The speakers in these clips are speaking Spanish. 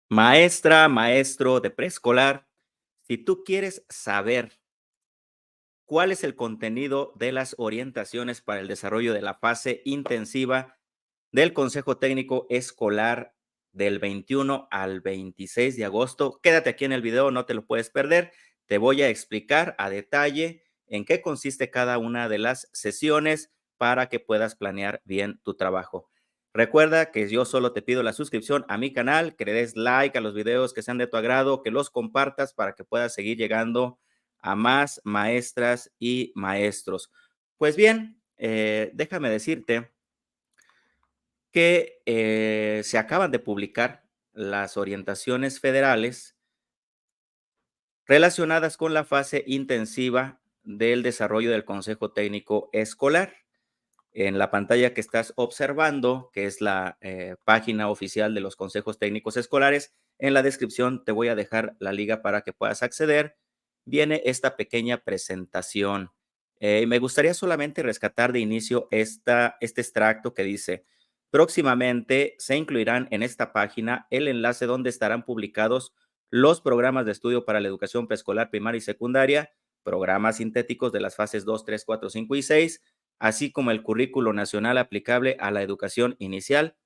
Maestra, maestro de preescolar, si tú quieres saber cuál es el contenido de las orientaciones para el desarrollo de la fase intensiva del Consejo Técnico Escolar del 21 al 26 de agosto, quédate aquí en el video, no te lo puedes perder. Te voy a explicar a detalle en qué consiste cada una de las sesiones para que puedas planear bien tu trabajo. Recuerda que yo solo te pido la suscripción a mi canal, que le des like a los videos que sean de tu agrado, que los compartas para que puedas seguir llegando a más maestras y maestros. Pues bien, déjame decirte que se acaban de publicar las orientaciones federales relacionadas con la fase intensiva del desarrollo del Consejo Técnico Escolar. En la pantalla que estás observando, que es la página oficial de los consejos técnicos escolares, en la descripción te voy a dejar la liga para que puedas acceder. Viene esta pequeña presentación. Me gustaría solamente rescatar de inicio este extracto que dice, próximamente se incluirán en esta página el enlace donde estarán publicados los programas de estudio para la educación preescolar, primaria y secundaria, programas sintéticos de las fases 2, 3, 4, 5 y 6, así como el currículo nacional aplicable a la educación inicial,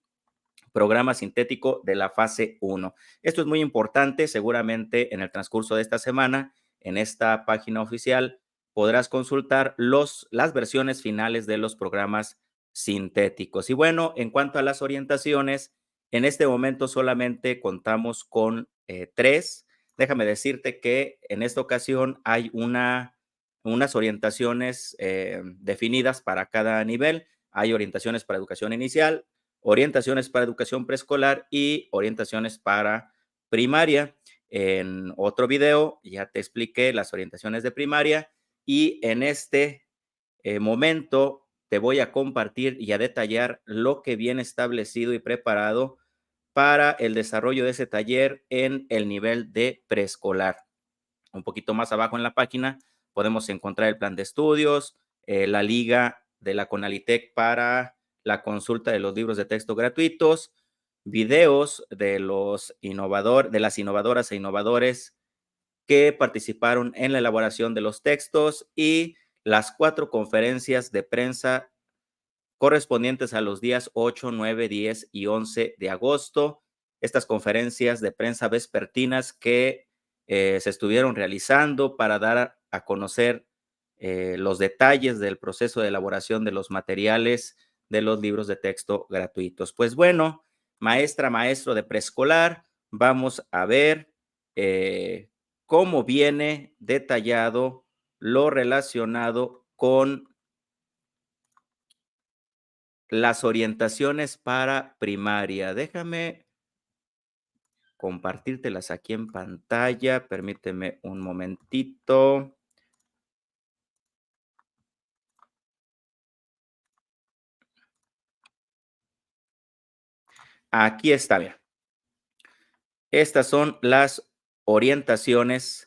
programa sintético de la fase 1. Esto es muy importante, seguramente en el transcurso de esta semana, en esta página oficial, podrás consultar las versiones finales de los programas sintéticos. Y bueno, en cuanto a las orientaciones, en este momento solamente contamos con tres. Déjame decirte que en esta ocasión hay unas orientaciones definidas para cada nivel. Hay orientaciones para educación inicial, orientaciones para educación preescolar y orientaciones para primaria. En otro video ya te expliqué las orientaciones de primaria y en este momento te voy a compartir y a detallar lo que viene establecido y preparado para el desarrollo de ese taller en el nivel de preescolar. Un poquito más abajo en la página podemos encontrar el plan de estudios, la liga de la Conalitec para la consulta de los libros de texto gratuitos, videos de de las innovadoras e innovadores que participaron en la elaboración de los textos y las 4 conferencias de prensa correspondientes a los días 8, 9, 10 y 11 de agosto. Estas conferencias de prensa vespertinas que se estuvieron realizando para dar a conocer los detalles del proceso de elaboración de los materiales de los libros de texto gratuitos. Pues bueno, maestra, maestro de preescolar, vamos a ver cómo viene detallado lo relacionado con las orientaciones para primaria. Déjame compartírtelas aquí en pantalla. Permíteme un momentito. Aquí está, mira. Estas son las orientaciones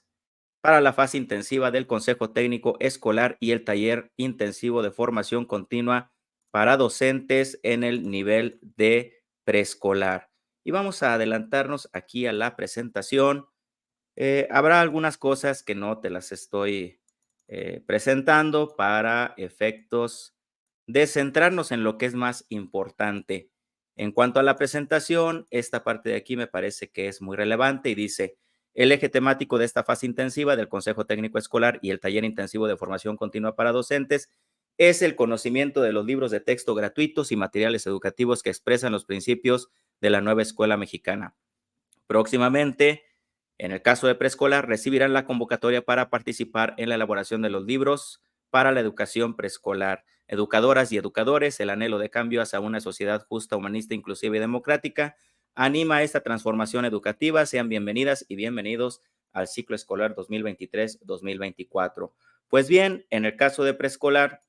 para la fase intensiva del Consejo Técnico Escolar y el taller intensivo de formación continua para docentes en el nivel de preescolar. Y vamos a adelantarnos aquí a la presentación. Habrá algunas cosas que no te las estoy presentando para efectos de centrarnos en lo que es más importante. En cuanto a la presentación, esta parte de aquí me parece que es muy relevante y dice, el eje temático de esta fase intensiva del Consejo Técnico Escolar y el taller intensivo de formación continua para docentes es el conocimiento de los libros de texto gratuitos y materiales educativos que expresan los principios de la nueva escuela mexicana. Próximamente, en el caso de preescolar, recibirán la convocatoria para participar en la elaboración de los libros para la educación preescolar. Educadoras y educadores, el anhelo de cambio hacia una sociedad justa, humanista, inclusiva y democrática anima a esta transformación educativa. Sean bienvenidas y bienvenidos al ciclo escolar 2023-2024. Pues bien, en el caso de preescolar,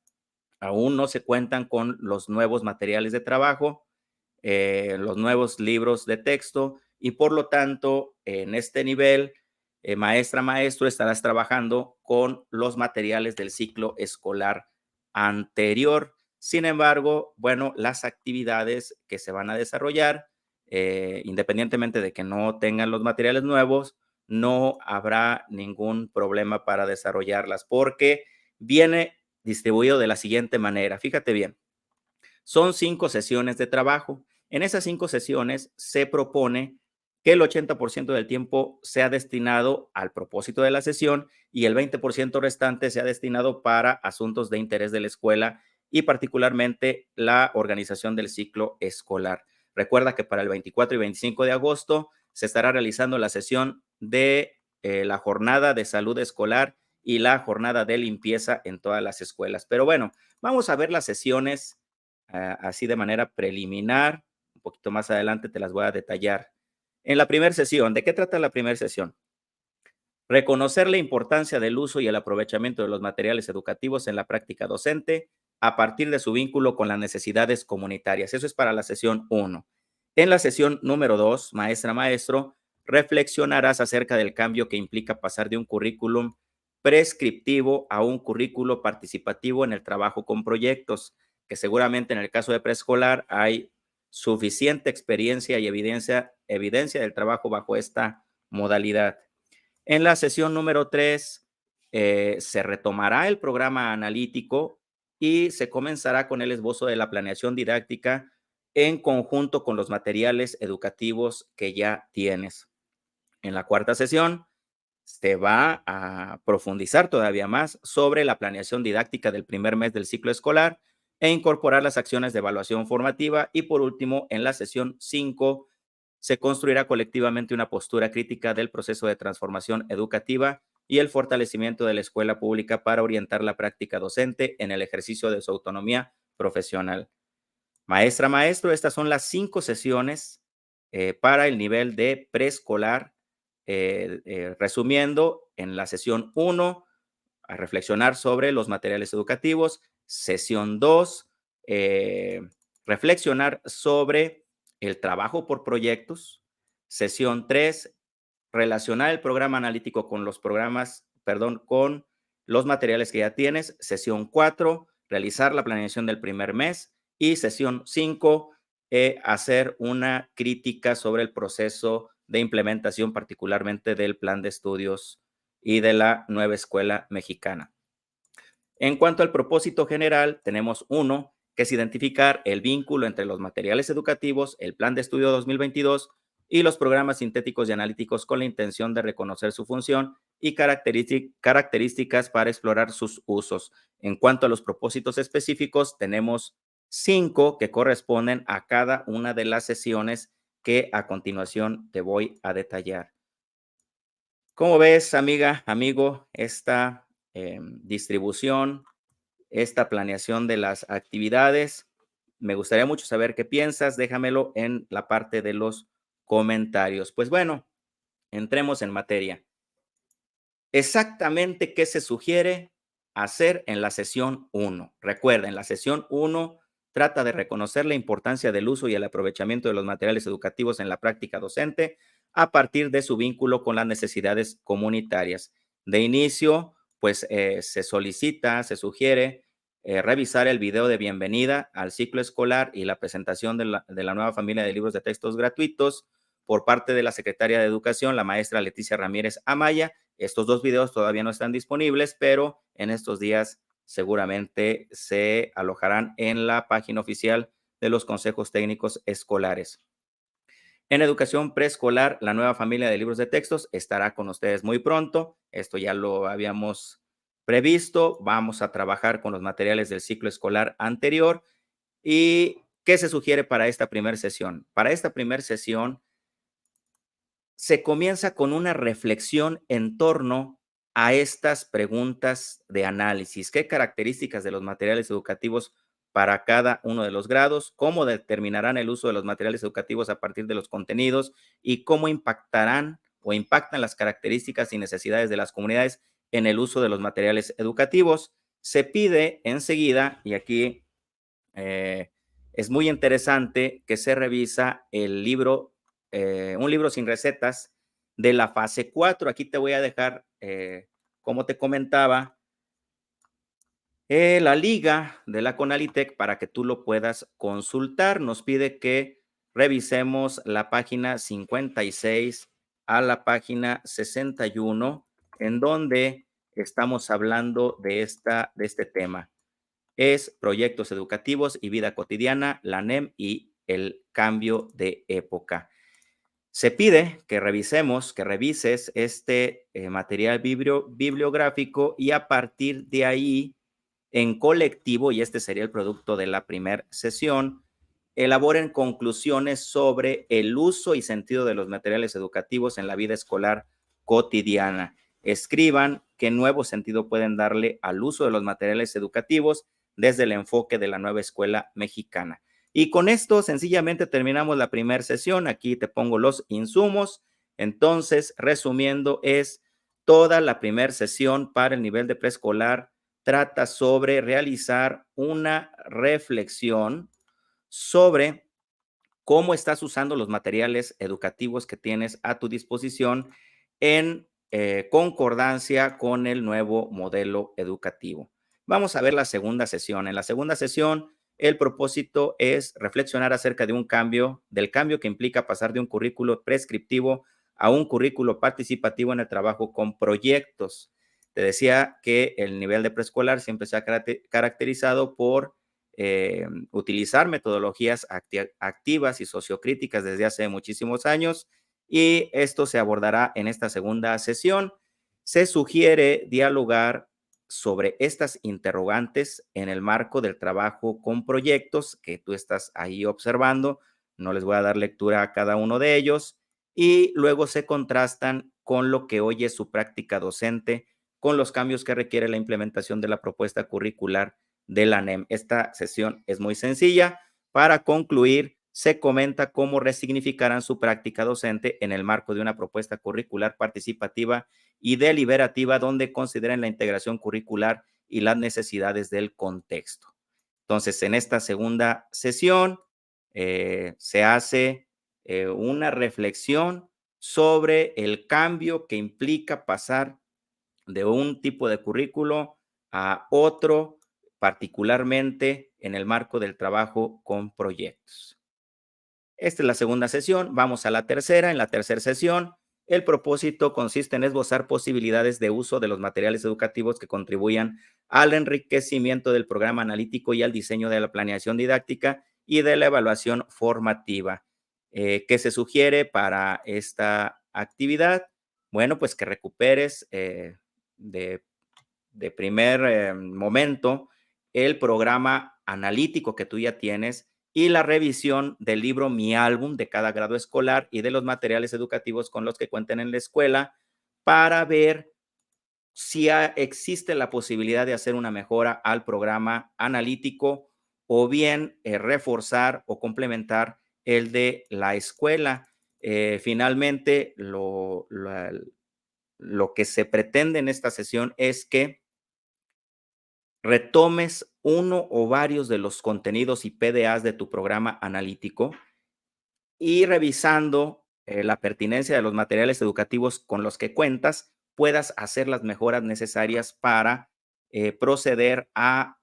aún no se cuentan con los nuevos materiales de trabajo, los nuevos libros de texto y por lo tanto en este nivel, maestra, maestro, estarás trabajando con los materiales del ciclo escolar anterior. Sin embargo, bueno, las actividades que se van a desarrollar independientemente de que no tengan los materiales nuevos, no habrá ningún problema para desarrollarlas, porque viene distribuido de la siguiente manera. Fíjate bien, son 5 sesiones de trabajo. En esas 5 sesiones se propone que el 80% del tiempo sea destinado al propósito de la sesión y el 20% restante sea destinado para asuntos de interés de la escuela y particularmente la organización del ciclo escolar. Recuerda que para el 24 y 25 de agosto se estará realizando la sesión de la jornada de salud escolar y la jornada de limpieza en todas las escuelas. Pero bueno, vamos a ver las sesiones así de manera preliminar. Un poquito más adelante te las voy a detallar. En la primera sesión, ¿de qué trata la primera sesión? Reconocer la importancia del uso y el aprovechamiento de los materiales educativos en la práctica docente a partir de su vínculo con las necesidades comunitarias. Eso es para la sesión 1. En la sesión número 2, maestra, maestro, reflexionarás acerca del cambio que implica pasar de un currículum prescriptivo a un currículo participativo en el trabajo con proyectos, que seguramente en el caso de preescolar hay suficiente experiencia y evidencia del trabajo bajo esta modalidad. En la sesión número 3 se retomará el programa analítico y se comenzará con el esbozo de la planeación didáctica en conjunto con los materiales educativos que ya tienes. En la cuarta sesión se va a profundizar todavía más sobre la planeación didáctica del primer mes del ciclo escolar e incorporar las acciones de evaluación formativa. Y por último, en la sesión 5 se construirá colectivamente una postura crítica del proceso de transformación educativa y el fortalecimiento de la escuela pública para orientar la práctica docente en el ejercicio de su autonomía profesional. Maestra, maestro, estas son las 5 sesiones para el nivel de preescolar. Resumiendo, en la sesión 1, a reflexionar sobre los materiales educativos. Sesión 2, reflexionar sobre el trabajo por proyectos. Sesión 3, relacionar el programa analítico con los programas, perdón, con los materiales que ya tienes. Sesión 4, realizar la planeación del primer mes. Y sesión 5, hacer una crítica sobre el proceso de implementación, particularmente del plan de estudios y de la nueva escuela mexicana. En cuanto al propósito general, tenemos uno, que es identificar el vínculo entre los materiales educativos, el plan de estudio 2022 y los programas sintéticos y analíticos con la intención de reconocer su función y características para explorar sus usos. En cuanto a los propósitos específicos, tenemos 5 que corresponden a cada una de las sesiones que a continuación te voy a detallar. ¿Cómo ves, amiga, amigo, esta distribución, esta planeación de las actividades? Me gustaría mucho saber qué piensas. Déjamelo en la parte de los comentarios. Pues bueno, entremos en materia. Exactamente qué se sugiere hacer en la sesión 1. Recuerda, en la sesión 1 trata de reconocer la importancia del uso y el aprovechamiento de los materiales educativos en la práctica docente a partir de su vínculo con las necesidades comunitarias. De inicio, pues se solicita, se sugiere revisar el video de bienvenida al ciclo escolar y la presentación de la nueva familia de libros de textos gratuitos por parte de la Secretaria de Educación, la maestra Leticia Ramírez Amaya. Estos 2 videos todavía no están disponibles, pero en estos días seguramente se alojarán en la página oficial de los consejos técnicos escolares. En educación preescolar, la nueva familia de libros de textos estará con ustedes muy pronto. Esto ya lo habíamos previsto. Vamos a trabajar con los materiales del ciclo escolar anterior. ¿Y qué se sugiere para esta primera sesión? Para esta primera sesión se comienza con una reflexión en torno a estas preguntas de análisis. ¿Qué características de los materiales educativos para cada uno de los grados? ¿Cómo determinarán el uso de los materiales educativos a partir de los contenidos? ¿Y cómo impactarán o impactan las características y necesidades de las comunidades en el uso de los materiales educativos? Se pide enseguida, y aquí es muy interesante, que se revisa el libro, un libro sin recetas de la fase 4. Aquí te voy a dejar, como te comentaba, la liga de la Conalitec para que tú lo puedas consultar. Nos pide que revisemos la página 56 a la página 61, en donde estamos hablando de este tema. Es proyectos educativos y vida cotidiana, la NEM y el cambio de época. Se pide que revises este material bibliográfico y a partir de ahí, en colectivo, y este sería el producto de la primera sesión, elaboren conclusiones sobre el uso y sentido de los materiales educativos en la vida escolar cotidiana. Escriban qué nuevo sentido pueden darle al uso de los materiales educativos desde el enfoque de la nueva escuela mexicana. Y con esto sencillamente terminamos la primera sesión. Aquí te pongo los insumos. Entonces, resumiendo, es toda la primera sesión para el nivel de preescolar trata sobre realizar una reflexión sobre cómo estás usando los materiales educativos que tienes a tu disposición en concordancia con el nuevo modelo educativo. Vamos a ver la segunda sesión. En la segunda sesión, el propósito es reflexionar acerca de del cambio que implica pasar de un currículo prescriptivo a un currículo participativo en el trabajo con proyectos. Te decía que el nivel de preescolar siempre se ha caracterizado por utilizar metodologías activas y sociocríticas desde hace muchísimos años, y esto se abordará en esta segunda sesión. Se sugiere dialogar sobre estas interrogantes en el marco del trabajo con proyectos que tú estás ahí observando. No les voy a dar lectura a cada uno de ellos, y luego se contrastan con lo que hoy es su práctica docente, con los cambios que requiere la implementación de la propuesta curricular de la NEM. Esta sesión es muy sencilla. Para concluir, se comenta cómo resignificarán su práctica docente en el marco de una propuesta curricular participativa y deliberativa donde consideren la integración curricular y las necesidades del contexto. Entonces, en esta segunda sesión se hace una reflexión sobre el cambio que implica pasar de un tipo de currículo a otro, particularmente en el marco del trabajo con proyectos. Esta es la segunda sesión. Vamos a la tercera. En la tercera sesión, el propósito consiste en esbozar posibilidades de uso de los materiales educativos que contribuyan al enriquecimiento del programa analítico y al diseño de la planeación didáctica y de la evaluación formativa. ¿Qué se sugiere para esta actividad? Bueno, pues que recuperes de primer momento el programa analítico que tú ya tienes y la revisión del libro Mi Álbum de cada grado escolar y de los materiales educativos con los que cuenten en la escuela, para ver si existe la posibilidad de hacer una mejora al programa analítico, o bien reforzar o complementar el de la escuela. Finalmente, lo que se pretende en esta sesión es que retomes uno o varios de los contenidos y PDAs de tu programa analítico, y revisando la pertinencia de los materiales educativos con los que cuentas, puedas hacer las mejoras necesarias para proceder a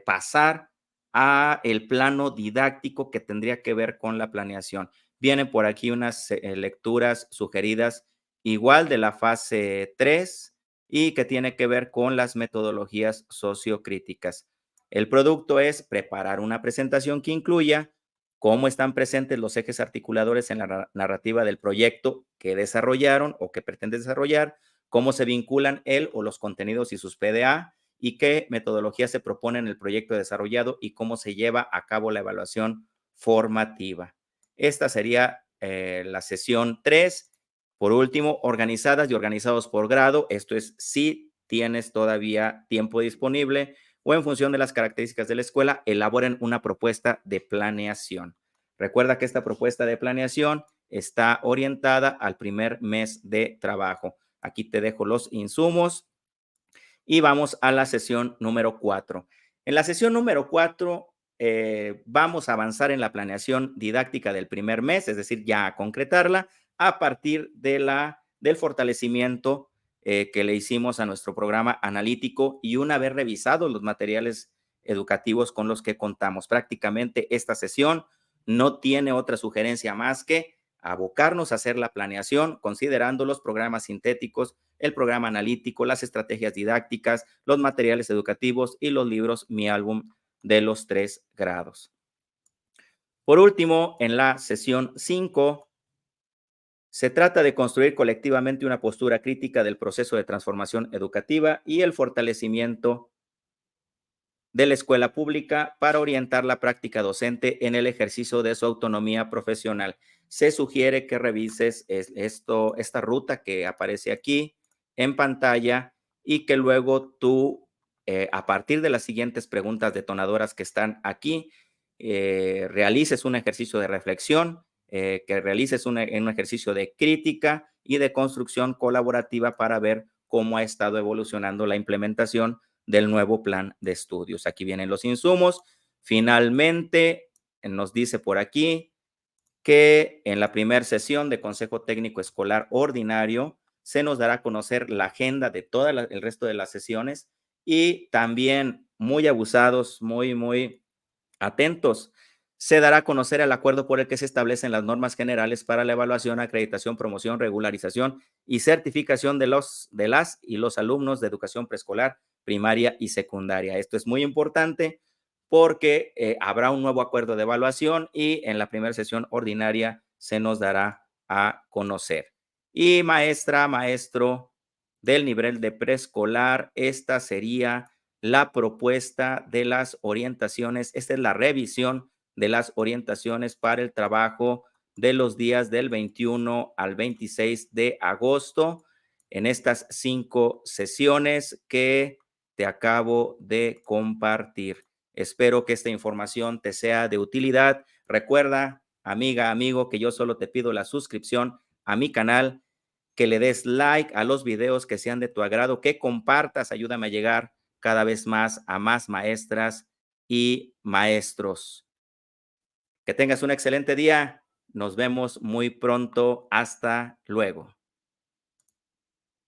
pasar a el plano didáctico que tendría que ver con la planeación. Vienen por aquí unas lecturas sugeridas igual de la fase 3 y que tiene que ver con las metodologías sociocríticas. El producto es preparar una presentación que incluya cómo están presentes los ejes articuladores en la narrativa del proyecto que desarrollaron o que pretenden desarrollar, cómo se vinculan él o los contenidos y sus PDA, y qué metodología se propone en el proyecto desarrollado y cómo se lleva a cabo la evaluación formativa. Esta sería la sesión 3. Por último, organizadas y organizados por grado. Esto es si tienes todavía tiempo disponible o en función de las características de la escuela, elaboren una propuesta de planeación. Recuerda que esta propuesta de planeación está orientada al primer mes de trabajo. Aquí te dejo los insumos y vamos a la sesión número 4. En la sesión número 4 vamos a avanzar en la planeación didáctica del primer mes, es decir, ya a concretarla a partir del fortalecimiento que le hicimos a nuestro programa analítico, y una vez revisados los materiales educativos con los que contamos. Prácticamente esta sesión no tiene otra sugerencia más que abocarnos a hacer la planeación considerando los programas sintéticos, el programa analítico, las estrategias didácticas, los materiales educativos y los libros Mi Álbum de los 3 grados. Por último, en la sesión 5, se trata de construir colectivamente una postura crítica del proceso de transformación educativa y el fortalecimiento de la escuela pública para orientar la práctica docente en el ejercicio de su autonomía profesional. Se sugiere que revises esta ruta que aparece aquí en pantalla y que luego tú, a partir de las siguientes preguntas detonadoras que están aquí, realices un ejercicio de reflexión, que realices un ejercicio de crítica y de construcción colaborativa para ver cómo ha estado evolucionando la implementación del nuevo plan de estudios. Aquí vienen los insumos. Finalmente, nos dice por aquí que en la primera sesión de Consejo Técnico Escolar Ordinario se nos dará a conocer la agenda de todo el resto de las sesiones y también muy abusados, muy atentos. Se dará a conocer el acuerdo por el que se establecen las normas generales para la evaluación, acreditación, promoción, regularización y certificación de las y los alumnos de educación preescolar, primaria y secundaria. Esto es muy importante porque habrá un nuevo acuerdo de evaluación y en la primera sesión ordinaria se nos dará a conocer. Y maestra, maestro del nivel de preescolar, esta sería la propuesta de las orientaciones. Esta es la revisión de las orientaciones para el trabajo de los días del 21 al 26 de agosto en estas 5 sesiones que te acabo de compartir. Espero que esta información te sea de utilidad. Recuerda, amiga, amigo, que yo solo te pido la suscripción a mi canal, que le des like a los videos que sean de tu agrado, que compartas, ayúdame a llegar cada vez más a más maestras y maestros. Que tengas un excelente día. Nos vemos muy pronto. Hasta luego.